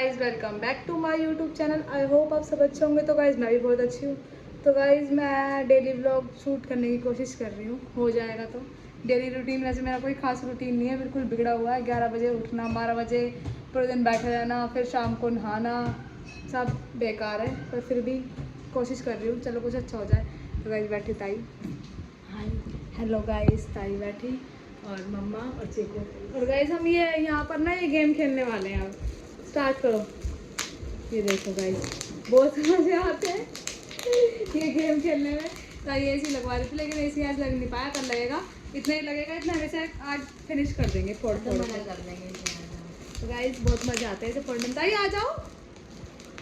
Guys welcome back to my YouTube channel. I hope आप सब अच्छे होंगे। तो गाइज मैं भी बहुत अच्छी हूँ। तो गाइज मैं डेली व्लॉग शूट करने की कोशिश कर रही हूँ, हो जाएगा। तो डेली रूटीन वैसे मेरा कोई खास रूटीन नहीं है, बिल्कुल बिगड़ा हुआ है। 11 बजे उठना, 12 बजे पूरे दिन बैठे रहना, फिर शाम को नहाना, सब बेकार है। पर फिर भी कोशिश कर रही हूँ, चलो कुछ अच्छा हो जाए। तो गाइज बैठी ताई, हाय हेलो गाइज, ताई बैठी और मम्मा और चीकू। और गाइज हम ये यहाँ पर ना ये गेम खेलने वाले हैं। अब स्टार्ट करो। ये देखो गाइज, बहुत मजे आते हैं ये गेम खेलने में। ताई एसी लगवा रही थी, लेकिन एसी आज लग नहीं पाया, कल लगेगा। इतना ही लगेगा, इतना हमेशा आज फिनिश कर देंगे, फोड़ कर देंगे। तो गाइज बहुत मजे आते हैं इसे फोड़ने में। ताई आ जाओ,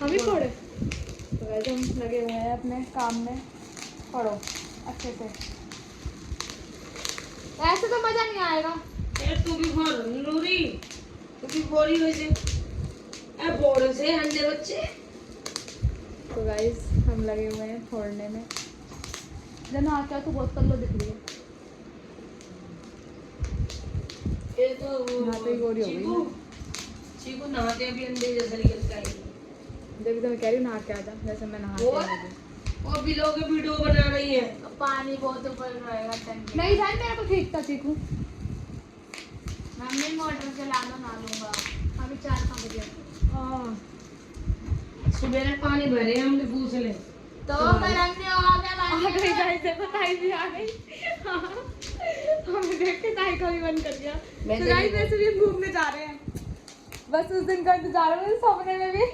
हम ही फोड़े। तो गाइज हम लगे हुए हैं अपने काम में, फोड़ो अच्छे से। ऐसे तो मजा नहीं आएगा। तू भी फोड़ नूरी, तू भी फोड़ी वैसे ए फोड़ से अंडे बच्चे। तो गाइस हम लगे हुए हैं फोड़ने में। जना क्या तू बहुत कल्लो दिख रही है। ये तो नहाते ही गोरी हो गई चीकू चीकू नहाते भी अंडे जैसे निकलता है। जब तो मैं कह रही हूँ नहा के आ जा, जैसे मैं नहाती हूँ। वो बिलो के वीडियो बना रही है। पानी बहुत ऊपर रहेगा टंकी। नहीं भाई मेरा तो ठीक था चीकू। मम्मी मोटर चला दो, ना लूंगा। अभी 4-5 बजे सुबह पानी भरे हमने पूछ ले तो गरम नहीं होगा क्या आ पानी? गई गाइस, देखो ताई भी आ गई। हमने देख के ताई का भी मन कर गया। तो गाइस वैसे भी हम घूमने जा रहे हैं, बस उस दिन का इंतजार है। मुझे सपने में भी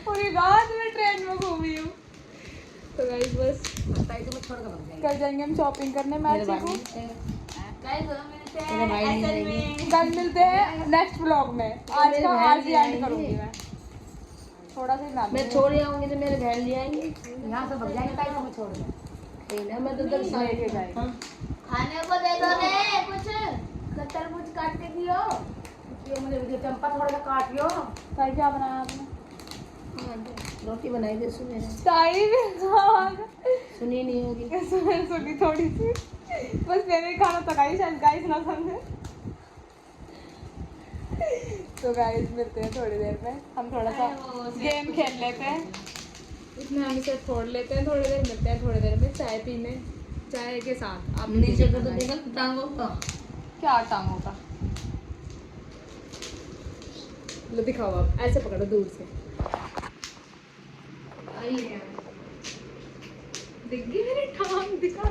पूरी रात में ट्रेन में घूमी हूँ। तो गाइस बस ताई तुम्हें छोड़ कर भाग जाएंगे। कल जाएंगे हम शॉपिंग करने। मैं मेरे भाई चीकू गाइस मिलते मेरे हैं भाई नहीं असल रहेंगे। में। कल मिलते हैं नेक्स्ट व्लॉग में। आज का आज ही एंड करूंगी मैं, थोड़ा सा ही ना मैं छोड़ आऊंगी तो मेरे बहन ले आएंगे, यहाँ से भाग जाएंगे। ताई तुम्हें छोड़ दे ठीक है, मैं तो उधर से लेके जाएंगे। हाँ। खाने को दे दो रे कुछ, तरबूज काट के दियो। ये मुझे चंपा थोड़ा सा काटियो। ताई क्या बनाया आपने? रोटी बनाई दे सुबह, ताई भी सुनी नहीं होगी। सुनी थोड़ी सी, बस मैंने ही खाना पकाई, शायद गाइस ना समझे। तो गाइस मिलते हैं थोड़ी देर में। हम थोड़ा सा गेम खेल लेते हैं, इतना हम इसे फोड़ लेते हैं। थोड़ी देर मिलते हैं, थोड़ी देर में चाय पीने, चाय के साथ। आप नीचे को तो देखा टांगों का क्या टांगों का लो दिखाओ। आप ऐसे पकड़ो दूर से, दिख गई मेरी टांग, दिखा।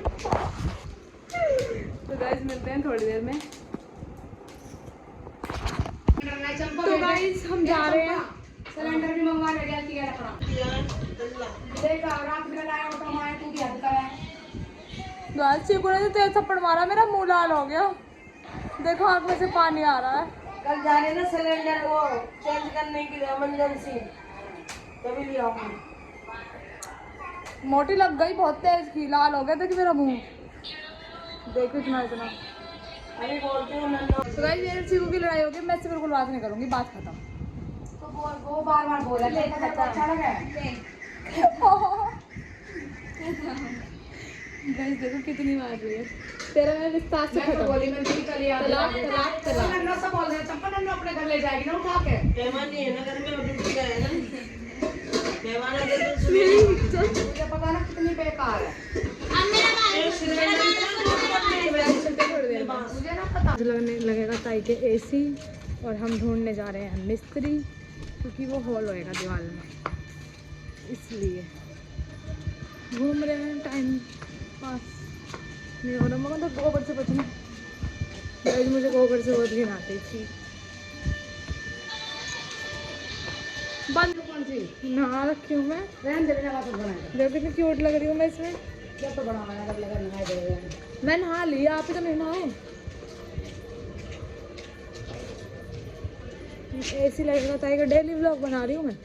तो गाइस मिलते हैं थोड़ी देर में। तो गाइस हम जा रहे हैं। सिलेंडर भी मंगवा ले गया कि रखना देखा रात में लाया तो माय तू भी हद कर गाइस चीकू ने तो तेज थप्पड़ मारा, मेरा मुंह लाल हो गया। देखो आँख में से पानी आ रहा है। कल जा रहे ना सिलेंडर वो चेंज करने की इमरजेंसी, तभी ले आऊंगी। मोटी लग गई, बहुत तेज की, लाल हो गया। देखो मेरा मुंह, देखो इतना इतना। अभी बोलती हूँ नन्ना तो गाइस मेरे चीकू की लड़ाई होगी, मैं इससे बिल्कुल बात नहीं करूंगी, बात खत्म। तो वो बार बार बोला ले अच्छा लगा। गाइस देखो कितनी मार रही है। तेरा मैं विस्तार से खत्म। बोली मैं भी कल याद तलाक तलाक तलाक। नन्ना सब बोल रहे चंपा नन्ना अपने घर ले जाएगी ना उठा के। मेहमान नहीं है ना घर में, अभी भी गए ना मेहमान अगर तो सुनिए मुझे पता ना कितनी बेकार है। अब मेरा मुझे ना पता लगने लगेगा ताई के एसी, और हम ढूंढने जा रहे हैं मिस्त्री, क्योंकि वो होल होएगा दीवार में, इसलिए घूम रहे हैं। टाइम पास नहीं हो रहा। मगर तो गोबर से बचना, गाइस मुझे गोबर से बहुत घिन आती थी। बंद कौन सी नहा रखी हूँ मैं, रहन दे बिना बात बनाएगा देखो कितनी क्यूट लग रही हूँ मैं इसमें। जब तो बना बना कर लगा नहाए देगा। मैं नहा लिया, आप ही तो नहीं नहाए। एसी लगेगा ताई का, डेली व्लॉग बना रही हूँ मैं।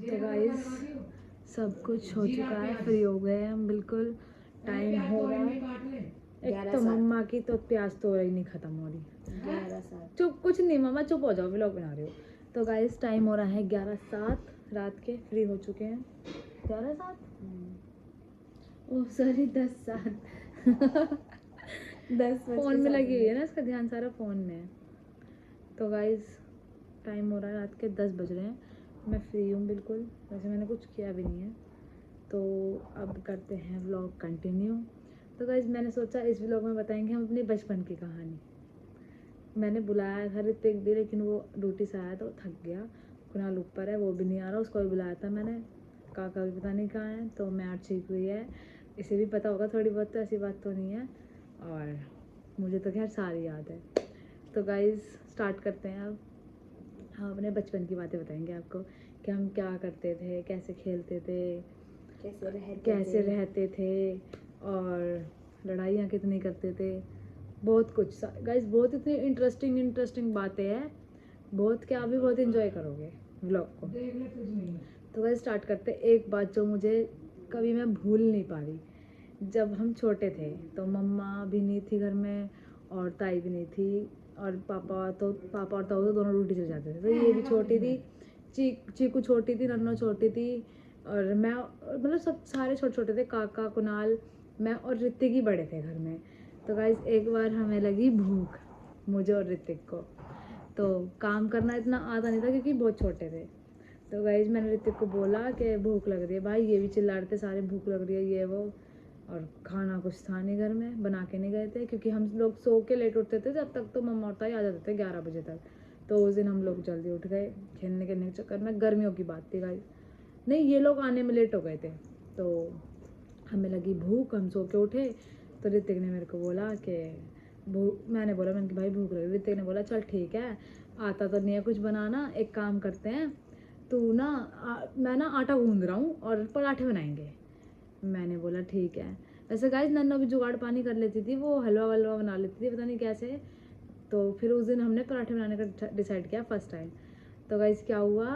तो गाइस सब कुछ हो चुका है, फ्री हो गए हैं हम बिल्कुल। टाइम हो रहा है एक 11 तो साल। मम्मा की तो प्याज तो ही नहीं खत्म हो रही। 11 साल। चुप, कुछ नहीं मम्मा, चुप हो जाओ, व्लॉग बना रही हो। तो गाइस टाइम हो रहा है 11:07 रात के, फ्री हो चुके हैं। 11:07, ओह सॉरी 10:07 फोन में लगी हुई है ना, इसका ध्यान सारा फोन में है। तो गाइस टाइम हो रहा है रात के 10 बज रहे हैं, मैं फ्री हूँ बिल्कुल, वैसे मैंने कुछ किया भी नहीं है। तो अब करते हैं व्लॉग कंटिन्यू। तो गाइस मैंने सोचा इस व्लॉग में बताएंगे हम अपने बचपन की कहानी। मैंने बुलाया था ऋतिक भी, लेकिन वो ड्यूटी से आया तो थक गया। कुणाल ऊपर है, वो भी नहीं आ रहा, उसको भी बुलाया था मैंने, काका भी पता नहीं कहाँ है। तो मैं ठीक हुई है, इसे भी पता होगा थोड़ी बहुत, तो ऐसी बात तो नहीं है, और मुझे तो खैर सारी याद है। तो गाइस स्टार्ट करते हैं अब। हम अपने बचपन की बातें बताएंगे आपको कि हम क्या करते थे, कैसे खेलते थे, कैसे रहते थे, और लड़ाइयाँ कितनी करते थे, बहुत कुछ गाइस, बहुत इतनी इंटरेस्टिंग बातें हैं, बहुत क्या, अभी बहुत एंजॉय करोगे व्लॉग को। तो गाइस स्टार्ट करते। एक बात जो मुझे कभी मैं भूल नहीं पा रही, जब हम छोटे थे तो मम्मा भी नहीं थी घर में और ताई भी नहीं थी, और पापा और ताऊ तो दोनों ड्यूटी चले जाते थे। तो ये भी छोटी थी, चीकू छोटी थी, नन्नो छोटी थी, और मैं, मतलब सब सारे छोटे छोटे थे, काका, कुणाल, मैं और ऋतिक ही बड़े थे घर में। तो गाइस एक बार हमें लगी भूख, मुझे और ऋतिक को, तो काम करना इतना आता नहीं था क्योंकि बहुत छोटे थे। तो गाइस मैंने ऋतिक को बोला कि भूख लग रही है भाई, ये भी चिल्ला रहे थे सारे, भूख लग रही है ये वो, और खाना कुछ था नहीं घर में, बना के नहीं गए थे क्योंकि हम लोग सो के लेट उठते थे, जब तक तो मम्मा और ताई आ जाते थे 11 बजे तक। तो उस दिन हम लोग जल्दी उठ गए, खेलने के चक्कर में, गर्मियों की बात थी गाइस, नहीं ये लोग आने में लेट हो गए थे। तो हमें लगी भूख, हम सो के उठे, तो ऋतिक ने मेरे को बोला कि मैंने बोला, मैंने कि भाई भूख लगी। ऋतिक ने बोला चल ठीक है, आता तो नहीं है कुछ बनाना, एक काम करते हैं, तू ना मैं ना आटा गूंद रहा हूँ और पराठे बनाएंगे। मैंने बोला ठीक है। वैसे गाइस नन्नो भी जुगाड़ पानी कर लेती थी, वो हलवा वलवा बना लेती थी, पता नहीं कैसे। तो फिर उस दिन हमने पराठे बनाने का डिसाइड किया फर्स्ट टाइम। तो गाइस क्या हुआ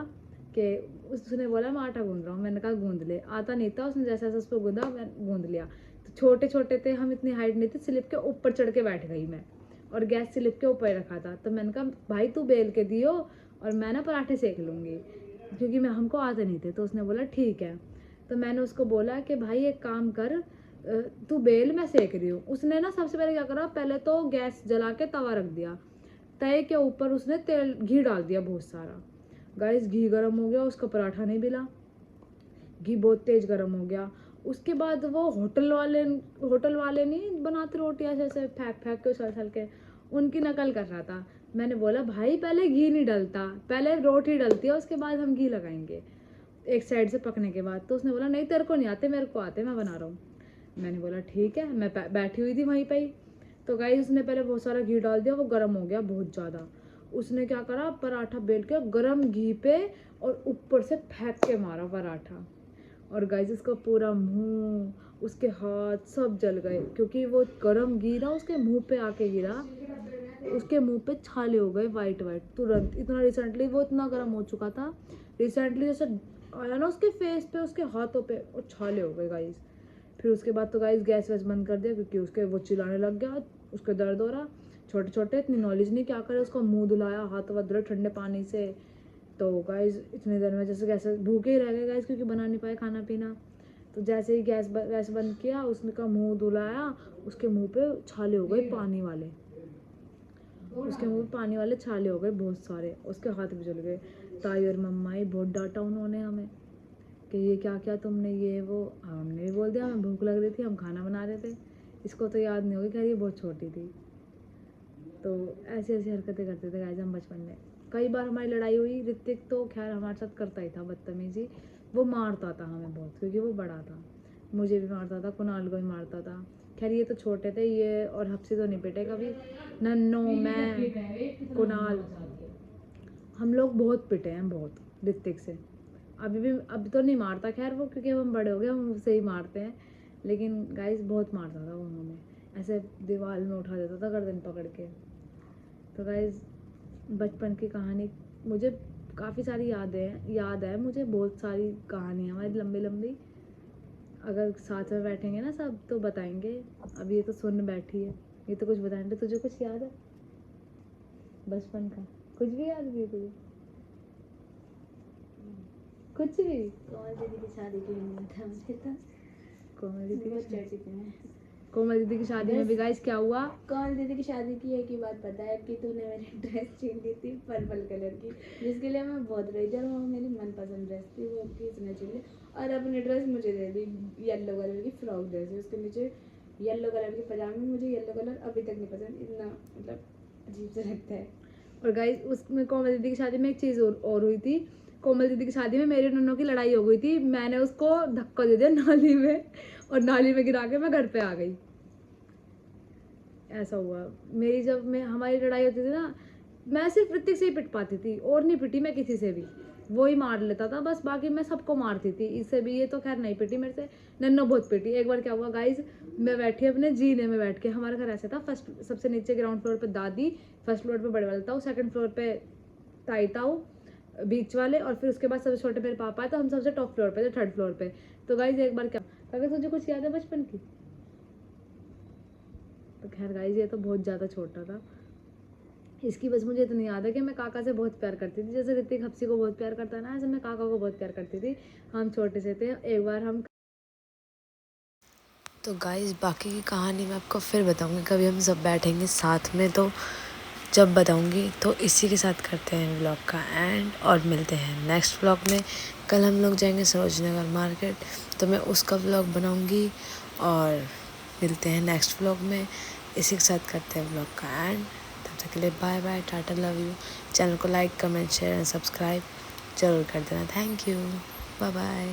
कि उसने बोला मैं आटा गूंद रहा हूँ, मैंने कहा गूंद ले। आता नहीं था, उसने जैसे जैसे उस पर गूंदा मैं गूंद लिया। तो छोटे छोटे थे हम, इतनी हाइट नहीं थी, स्लिप के ऊपर चढ़ के बैठ गई मैं, और गैस स्लिप के ऊपर रखा था। तो मैंने कहा भाई तू बेल के दियो और मैं ना पराठे सेक लूँगी, क्योंकि मैं हमको आते नहीं थे। तो उसने बोला ठीक है। तो मैंने उसको बोला कि भाई एक काम कर, तू बेल, मैं सेक रही हूँ। उसने ना सबसे पहले क्या करा, पहले तो गैस जला के तवा रख दिया, तवे के ऊपर उसने तेल घी डाल दिया बहुत सारा। गाइस घी गर्म हो गया, उसका पराठा नहीं मिला, घी बहुत तेज गर्म हो गया। उसके बाद वो होटल वाले नहीं बनाते रोटी ऐसे फेंक फेंक के उछल के, उनकी नकल कर रहा था। मैंने बोला भाई पहले घी नहीं डलता, पहले रोटी डलती है, उसके बाद हम घी लगाएंगे एक साइड से पकने के बाद। तो उसने बोला नहीं तेरे को नहीं आते, मेरे को आते, मैं बना रहा हूँ। मैंने बोला ठीक है, मैं बैठी हुई थी वहीं पर ही। तो गाइस उसने पहले बहुत सारा घी डाल दिया, वो गर्म हो गया बहुत ज़्यादा। उसने क्या करा, पराठा बेल के गर्म घी पे और ऊपर से फेंक के मारा पराठा, और गाइस उसका पूरा मुंह, उसके हाथ सब जल गए, क्योंकि वो गर्म घी ना उसके मुंह पे आके गिरा, उसके मुंह पे छाले हो गए वाइट तुरंत। इतना रिसेंटली वो इतना गर्म हो चुका था, रिसेंटली जैसे आया ना उसके फेस पे, उसके हाथों पे, और छाले हो गए गाइस। फिर उसके बाद तो गाइस गैस वैस बंद कर दिया, क्योंकि उसके वो चिल्लाने लग गया, उसके दर्द हो रहा। छोटे छोटे इतनी नॉलेज नहीं, क्या करे, उसका मुंह धुलाया, हाथ वाथ धुले ठंडे पानी से। तो गाइस इतनी देर में जैसे कैसे भूखे ही रह गए गाइस, क्योंकि बना नहीं पाए खाना पीना। तो जैसे ही गैस बंद किया, उसने का मुंह धुलाया, उसके मुंह पे छाले हो गए पानी वाले, उसके मुंह पे पानी वाले छाले हो गए बहुत सारे, उसके हाथ भी जल गए। ताई और मम्मा ही बहुत डांटा उन्होंने हमें कि ये क्या क्या तुमने, ये वो। हमने भी बोल दिया हमें भूख लग रही थी, हम खाना बना रहे थे। इसको तो याद नहीं होगी, खैर ये बहुत छोटी थी। तो ऐसी ऐसी हरकतें करते थे गाइस हम बचपन में। कई बार हमारी लड़ाई हुई, ऋतिक तो खैर हमारे साथ करता ही था बदतमीजी, वो मारता था हमें बहुत, क्योंकि वो बड़ा था, मुझे भी मारता था, कुणाल को भी मारता था। खैर ये तो छोटे थे, ये और हफ्सी तो नहीं पिटे कभी, नन्नो, मैं, कुणाल, हम लोग बहुत पिटे हैं बहुत ऋतिक से। अभी तो नहीं मारता खैर वो, क्योंकि हम बड़े हो गए, हम उससे ही मारते हैं। लेकिन गाइस बहुत मारता था वो हमें, ऐसे दीवार में उठा देता था गर्दन पकड़ के। तो गाइस बचपन की कहानी मुझे काफ़ी सारी याद है मुझे, बहुत सारी कहानियाँ हमारी लंबी लंबी। अगर साथ में बैठेंगे ना सब तो बताएंगे। अब ये तो सुन बैठी है, ये तो कुछ बताएंगे। तुझे कुछ याद है बचपन का? कुछ भी याद नहीं है तुझे? कुछ भी? कोमल दीदी की शादी के लिए नहीं था मुझे तो। कोमल दीदी बहुत की चर्चित है। कोमल दीदी की शादी में भी गाइस क्या हुआ? कोमल दीदी की शादी की एक ही बात पता है कि तूने मेरी ड्रेस छीन ली थी पर्पल कलर की, जिसके लिए मैं बहुत रही थी और वो मेरी मनपसंद ड्रेस थी, वो किसने छीन ली और अपनी ड्रेस मुझे दे दी। येलो कलर की फ्रॉक ड्रेस है, उसके नीचे येलो कलर की पजामी। मुझे येलो कलर अभी तक नहीं पसंद, इतना मतलब अजीब सा लगता है। और गाइस उसमें कोमल दीदी की शादी में एक चीज़ और हुई थी। कोमल दीदी की शादी में मेरे नन्नों की लड़ाई हो गई थी। मैंने उसको धक्का दे दिया नाली में, और नाली में गिरा के मैं घर पे आ गई। ऐसा हुआ मेरी, जब मैं हमारी लड़ाई होती थी ना, मैं सिर्फ ऋतिक से ही पिट पाती थी और नहीं पिटी मैं किसी से भी। वो ही मार लेता था बस, बाकी मैं सबको मारती थी। इससे भी ये तो खैर नहीं पिटी मेरे से, नन्नो बहुत पिटी। एक बार क्या हुआ गाइज, मैं बैठी अपने जीने में बैठ के, हमारा घर ऐसा था, फर्स्ट सबसे नीचे ग्राउंड फ्लोर पे दादी, फर्स्ट फ्लोर पे बड़े वाला था, सेकंड फ्लोर पे ताई ताऊ बीच वाले, और फिर उसके बाद सबसे छोटे मेरे पापा है, तो हम सबसे टॉप फ्लोर पे थे, थर्ड फ्लोर पे। तो गाइज एक बार क्या, अगर तुझे कुछ याद है बचपन की? तो खैर गाइज ये तो बहुत ज़्यादा छोटा था। इसकी बस मुझे इतना याद है कि मैं काका से बहुत प्यार करती थी, जैसे ऋतिक हफ्सी को बहुत प्यार करता है ना, ऐसे मैं काका को बहुत प्यार करती थी। हम छोटे से थे, एक बार हम तो गाइस बाकी की कहानी मैं आपको फिर बताऊंगी, कभी हम सब बैठेंगे साथ में तो जब बताऊंगी। तो इसी के साथ करते हैं व्लॉग का एंड और मिलते हैं नेक्स्ट व्लॉग में। कल हम लोग जाएंगे सरोजनगर मार्केट, तो मैं उसका व्लॉग बनाऊंगी और मिलते हैं नेक्स्ट व्लॉग में। इसी के साथ करते हैं व्लॉग का एंड। तब तक के लिए bye bye, tata, love you. Channel को like, comment, share and subscribe जरूर कर देना। Thank you, bye bye.